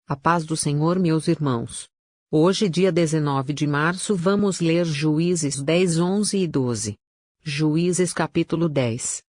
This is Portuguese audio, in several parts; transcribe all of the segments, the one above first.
A paz do Senhor, meus irmãos. Hoje, dia 19 de março, vamos ler Juízes 10, 11 e 12. Juízes capítulo 10.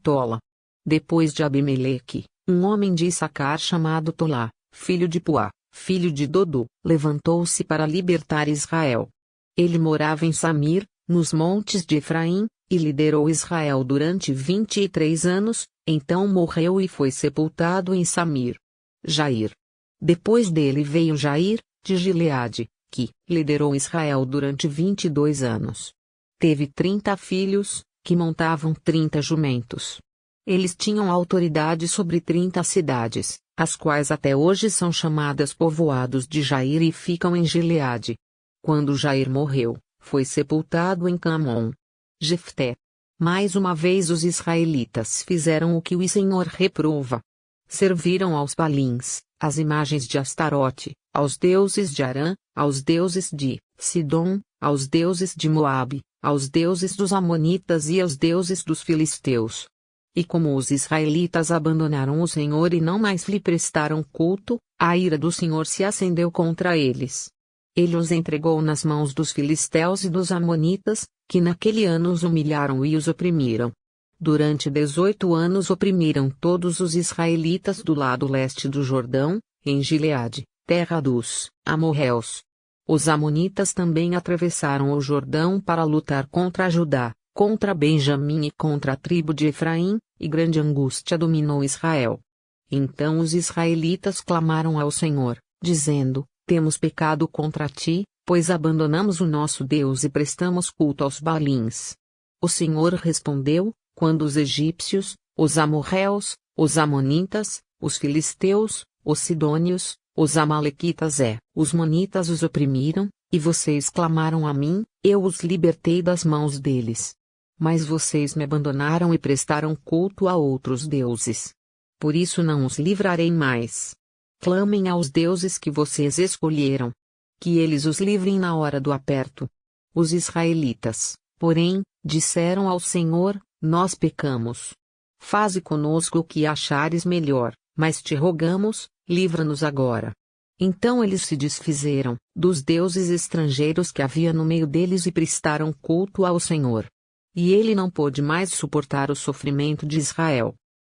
Tola. Depois de Abimeleque, um homem de Issacar chamado Tolá, filho de Puá, filho de Dodô, levantou-se para libertar Israel. Ele morava em Samir, nos montes de Efraim, e liderou Israel durante 23 anos, então morreu e foi sepultado em Samir. Jair. Depois dele veio Jair, de Gileade, que liderou Israel durante 22 anos. Teve 30 filhos, que montavam 30 jumentos. Eles tinham autoridade sobre 30 cidades, as quais até hoje são chamadas povoados de Jair e ficam em Gileade. Quando Jair morreu, foi sepultado em Camon. Jefté. Mais uma vez os israelitas fizeram o que o Senhor reprova. Serviram aos Balins, às imagens de Astarote, aos deuses de Arã, aos deuses de Sidom, aos deuses de Moabe, aos deuses dos Amonitas e aos deuses dos Filisteus. E como os israelitas abandonaram o Senhor e não mais lhe prestaram culto, a ira do Senhor se acendeu contra eles. Ele os entregou nas mãos dos filisteus e dos amonitas, que naquele ano os humilharam e os oprimiram. Durante 18 anos oprimiram todos os israelitas do lado leste do Jordão, em Gileade, terra dos amorreus. Os amonitas também atravessaram o Jordão para lutar contra Judá, contra Benjamim e contra a tribo de Efraim, e grande angústia dominou Israel. Então os israelitas clamaram ao Senhor, dizendo: Temos pecado contra ti, pois abandonamos o nosso Deus e prestamos culto aos Balins. O Senhor respondeu: Quando os egípcios, os amorreus, os amonitas, os filisteus, os sidônios, os amalequitas os monitas os oprimiram, e vocês clamaram a mim, eu os libertei das mãos deles. Mas vocês me abandonaram e prestaram culto a outros deuses. Por isso não os livrarei mais. Clamem aos deuses que vocês escolheram. Que eles os livrem na hora do aperto. Os israelitas, porém, disseram ao Senhor: Nós pecamos. Faze conosco o que achares melhor, mas te rogamos, livra-nos agora. Então eles se desfizeram dos deuses estrangeiros que havia no meio deles e prestaram culto ao Senhor. E ele não pôde mais suportar o sofrimento de Israel.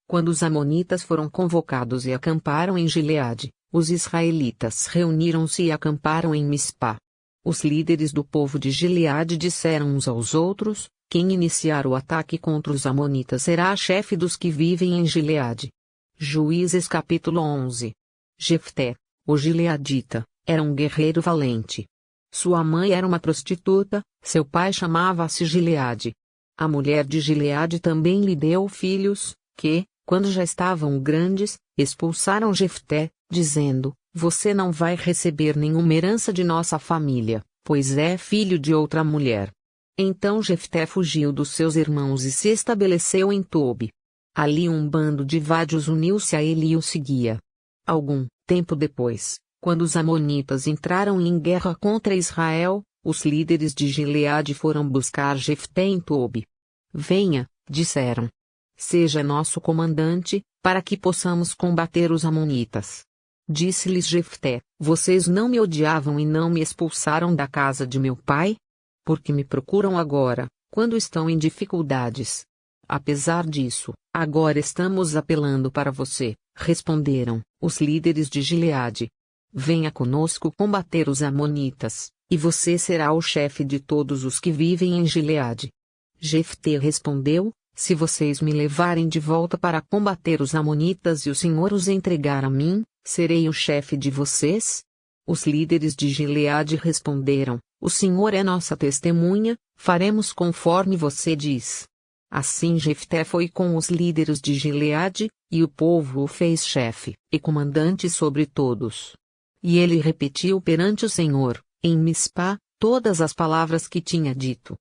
Quando os amonitas foram convocados e acamparam em Gileade, os israelitas reuniram-se e acamparam em Mispá. Os líderes do povo de Gileade disseram uns aos outros: Quem iniciar o ataque contra os amonitas será a chefe dos que vivem em Gileade. Juízes capítulo 11. Jefté, o gileadita, era um guerreiro valente. Sua mãe era uma prostituta, seu pai chamava-se Gileade. A mulher de Gileade também lhe deu filhos, que, quando já estavam grandes, expulsaram Jefté, dizendo: Você não vai receber nenhuma herança de nossa família, pois é filho de outra mulher. Então Jefté fugiu dos seus irmãos e se estabeleceu em Tobi. Ali um bando de vádios uniu-se a ele e o seguia. Algum tempo depois, quando os amonitas entraram em guerra contra Israel, os líderes de Gileade foram buscar Jefté em Tobi. Venha, disseram. Seja nosso comandante, para que possamos combater os amonitas. Disse-lhes Jefté: Vocês não me odiavam e não me expulsaram da casa de meu pai? Porque me procuram agora, quando estão em dificuldades. Apesar disso, agora estamos apelando para você, responderam os líderes de Gileade. Venha conosco combater os amonitas, e você será o chefe de todos os que vivem em Gileade. Jefté respondeu: Se vocês me levarem de volta para combater os amonitas e o Senhor os entregar a mim, serei o chefe de vocês? Os líderes de Gileade responderam: O Senhor é nossa testemunha, faremos conforme você diz. Assim Jefté foi com os líderes de Gileade, e o povo o fez chefe e comandante sobre todos. E ele repetiu perante o Senhor, em Mispá, todas as palavras que tinha dito.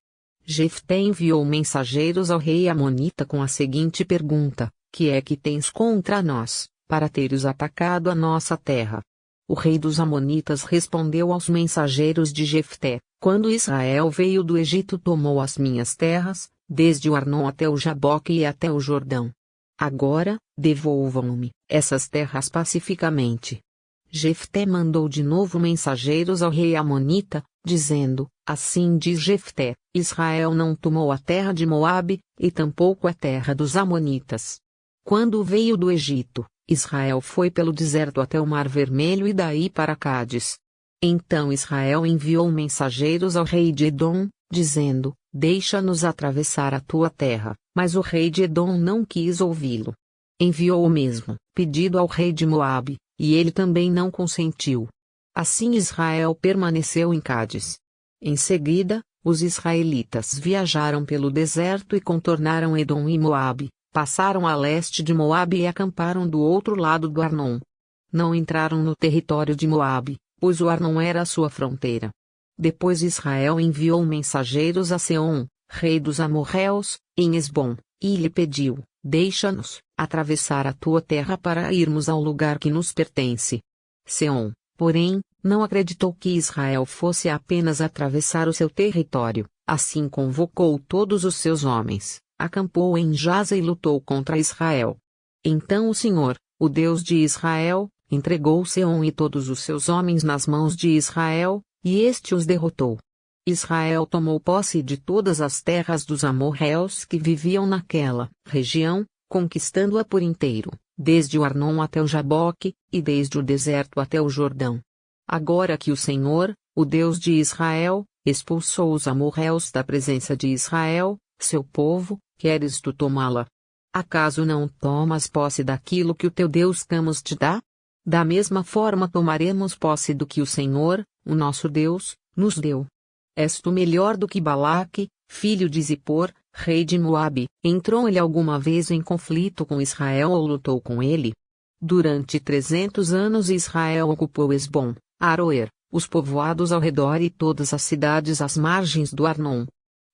Jefté enviou mensageiros ao rei amonita com a seguinte pergunta: Que é que tens contra nós, para teres atacado a nossa terra? O rei dos amonitas respondeu aos mensageiros de Jefté: Quando Israel veio do Egito tomou as minhas terras, desde o Arnon até o Jaboque e até o Jordão. Agora, devolvam-me essas terras pacificamente. Jefté mandou de novo mensageiros ao rei amonita, dizendo: Assim diz Jefté: Israel não tomou a terra de Moabe, e tampouco a terra dos amonitas. Quando veio do Egito, Israel foi pelo deserto até o Mar Vermelho e daí para Cádiz. Então Israel enviou mensageiros ao rei de Edom, dizendo: Deixa-nos atravessar a tua terra, mas o rei de Edom não quis ouvi-lo. Enviou o mesmo pedido ao rei de Moabe, e ele também não consentiu. Assim Israel permaneceu em Cádiz. Em seguida, os israelitas viajaram pelo deserto e contornaram Edom e Moabe, passaram a leste de Moabe e acamparam do outro lado do Arnon. Não entraram no território de Moabe, pois o Arnon era a sua fronteira. Depois Israel enviou mensageiros a Seom, rei dos amorreus, em Esbom, e lhe pediu: Deixa-nos atravessar a tua terra para irmos ao lugar que nos pertence. Seom, porém, não acreditou que Israel fosse apenas atravessar o seu território, assim convocou todos os seus homens, acampou em Jaza e lutou contra Israel. Então o Senhor, o Deus de Israel, entregou Seom e todos os seus homens nas mãos de Israel, e este os derrotou. Israel tomou posse de todas as terras dos amorreus que viviam naquela região, conquistando-a por inteiro, desde o Arnon até o Jaboque, e desde o deserto até o Jordão. Agora que o Senhor, o Deus de Israel, expulsou os amorreus da presença de Israel, seu povo, queres tu tomá-la? Acaso não tomas posse daquilo que o teu Deus Camus te dá? Da mesma forma tomaremos posse do que o Senhor, o nosso Deus, nos deu. És tu melhor do que Balaque, filho de Zippor, rei de Moabe? Entrou ele alguma vez em conflito com Israel ou lutou com ele? Durante 300 anos Israel ocupou Esbom, Aroer, os povoados ao redor e todas as cidades às margens do Arnon.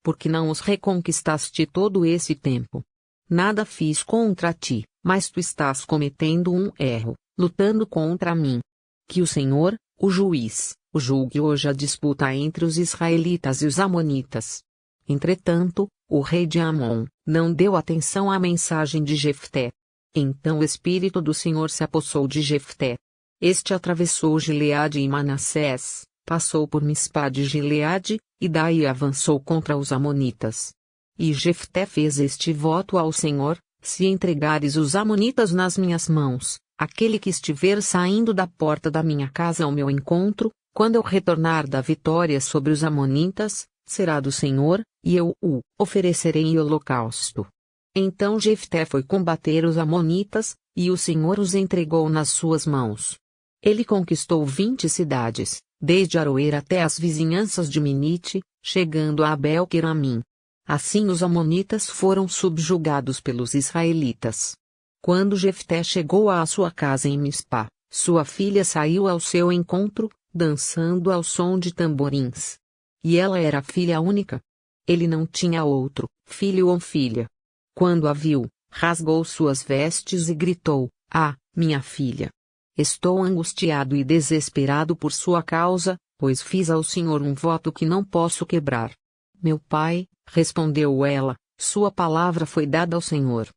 Por que não os reconquistaste todo esse tempo? Nada fiz contra ti, mas tu estás cometendo um erro, lutando contra mim. Que o Senhor, o juiz, o julgue hoje a disputa entre os israelitas e os amonitas. Entretanto, o rei de Amon não deu atenção à mensagem de Jefté. Então o Espírito do Senhor se apossou de Jefté. Este atravessou Gileade e Manassés, passou por Mispá de Gileade, e daí avançou contra os amonitas. E Jefté fez este voto ao Senhor: se entregares os amonitas nas minhas mãos, aquele que estiver saindo da porta da minha casa ao meu encontro, quando eu retornar da vitória sobre os amonitas, será do Senhor, e eu o oferecerei em holocausto. Então Jefté foi combater os amonitas, e o Senhor os entregou nas suas mãos. Ele conquistou 20 cidades, desde Aroer até as vizinhanças de Minite, chegando a Abel-Queramim. Assim os amonitas foram subjugados pelos israelitas. Quando Jefté chegou à sua casa em Mispá, sua filha saiu ao seu encontro, dançando ao som de tamborins. E ela era filha única. Ele não tinha outro, filho ou filha. Quando a viu, rasgou suas vestes e gritou: Ah, minha filha! Estou angustiado e desesperado por sua causa, pois fiz ao Senhor um voto que não posso quebrar. Meu pai, respondeu ela, sua palavra foi dada ao Senhor.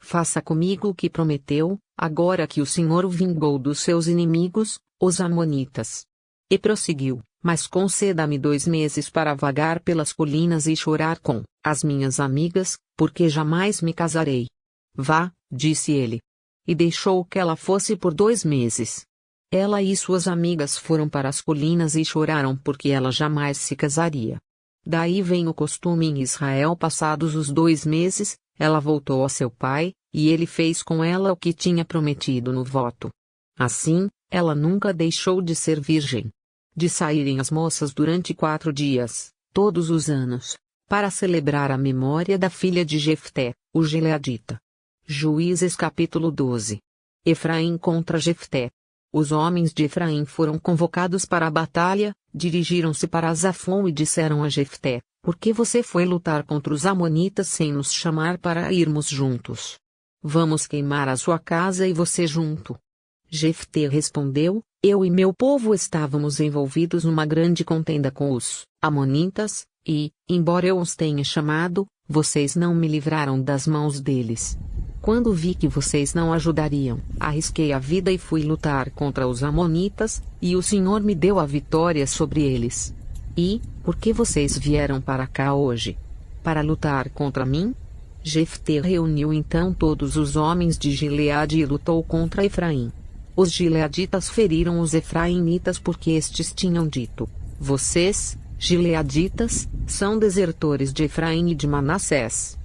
Faça comigo o que prometeu, agora que o Senhor o vingou dos seus inimigos, os amonitas. E prosseguiu: mas conceda-me 2 meses para vagar pelas colinas e chorar com as minhas amigas, porque jamais me casarei. Vá, disse ele. E deixou que ela fosse por 2 meses. Ela e suas amigas foram para as colinas e choraram porque ela jamais se casaria. Daí vem o costume em Israel: passados os 2 meses, ela voltou a seu pai, e ele fez com ela o que tinha prometido no voto. Assim, ela nunca deixou de ser virgem. De saírem as moças durante 4 dias, todos os anos, para celebrar a memória da filha de Jefté, o gileadita. Juízes capítulo 12. Efraim contra Jefté. Os homens de Efraim foram convocados para a batalha, dirigiram-se para Zafon e disseram a Jefté: por que você foi lutar contra os amonitas sem nos chamar para irmos juntos? Vamos queimar a sua casa e você junto. Jefté respondeu: eu e meu povo estávamos envolvidos numa grande contenda com os amonitas, e, embora eu os tenha chamado, vocês não me livraram das mãos deles. Quando vi que vocês não ajudariam, arrisquei a vida e fui lutar contra os amonitas, e o Senhor me deu a vitória sobre eles. E, por que vocês vieram para cá hoje? Para lutar contra mim? Jefté reuniu então todos os homens de Gileade e lutou contra Efraim. Os gileaditas feriram os efraimitas porque estes tinham dito: vocês, gileaditas, são desertores de Efraim e de Manassés.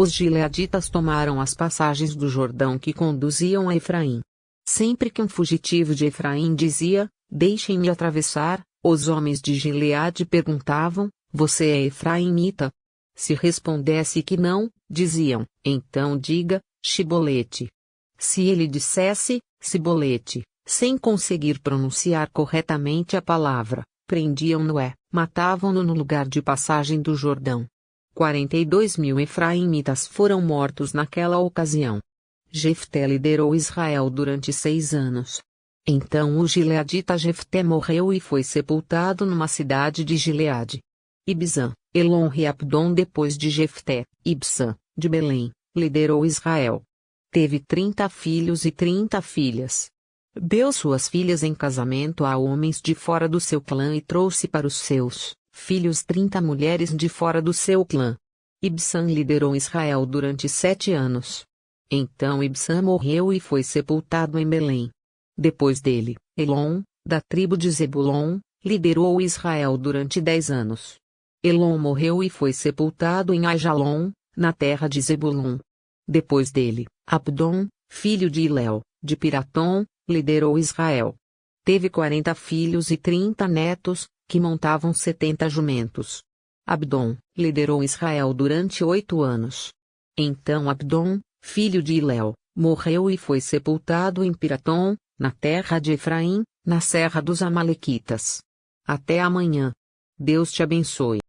Os gileaditas tomaram as passagens do Jordão que conduziam a Efraim. Sempre que um fugitivo de Efraim dizia: deixem-me atravessar, os homens de Gileade perguntavam: você é efraimita? Se respondesse que não, diziam: então diga, Shibolete. Se ele dissesse, Sibolete, sem conseguir pronunciar corretamente a palavra, prendiam-no matavam-no no lugar de passagem do Jordão. 42.000 efraimitas foram mortos naquela ocasião. Jefté liderou Israel durante 6 anos. Então o gileadita Jefté morreu e foi sepultado numa cidade de Gileade. Ibzan, Elon e Abdon depois de Jefté, Ibsã, de Belém, liderou Israel. Teve 30 filhos e 30 filhas. Deu suas filhas em casamento a homens de fora do seu clã e trouxe para os seus filhos 30 mulheres de fora do seu clã. Ibsã liderou Israel durante 7 anos. Então Ibsã morreu e foi sepultado em Belém. Depois dele, Elon, da tribo de Zebulon, liderou Israel durante 10 anos. Elon morreu e foi sepultado em Aijalon, na terra de Zebulon. Depois dele, Abdon, filho de Hilel, de Piratom, liderou Israel. Teve 40 filhos e 30 netos, que montavam 70 jumentos. Abdon liderou Israel durante 8 anos. Então Abdon, filho de Hilel, morreu e foi sepultado em Piratom, na terra de Efraim, na serra dos Amalequitas. Até amanhã. Deus te abençoe.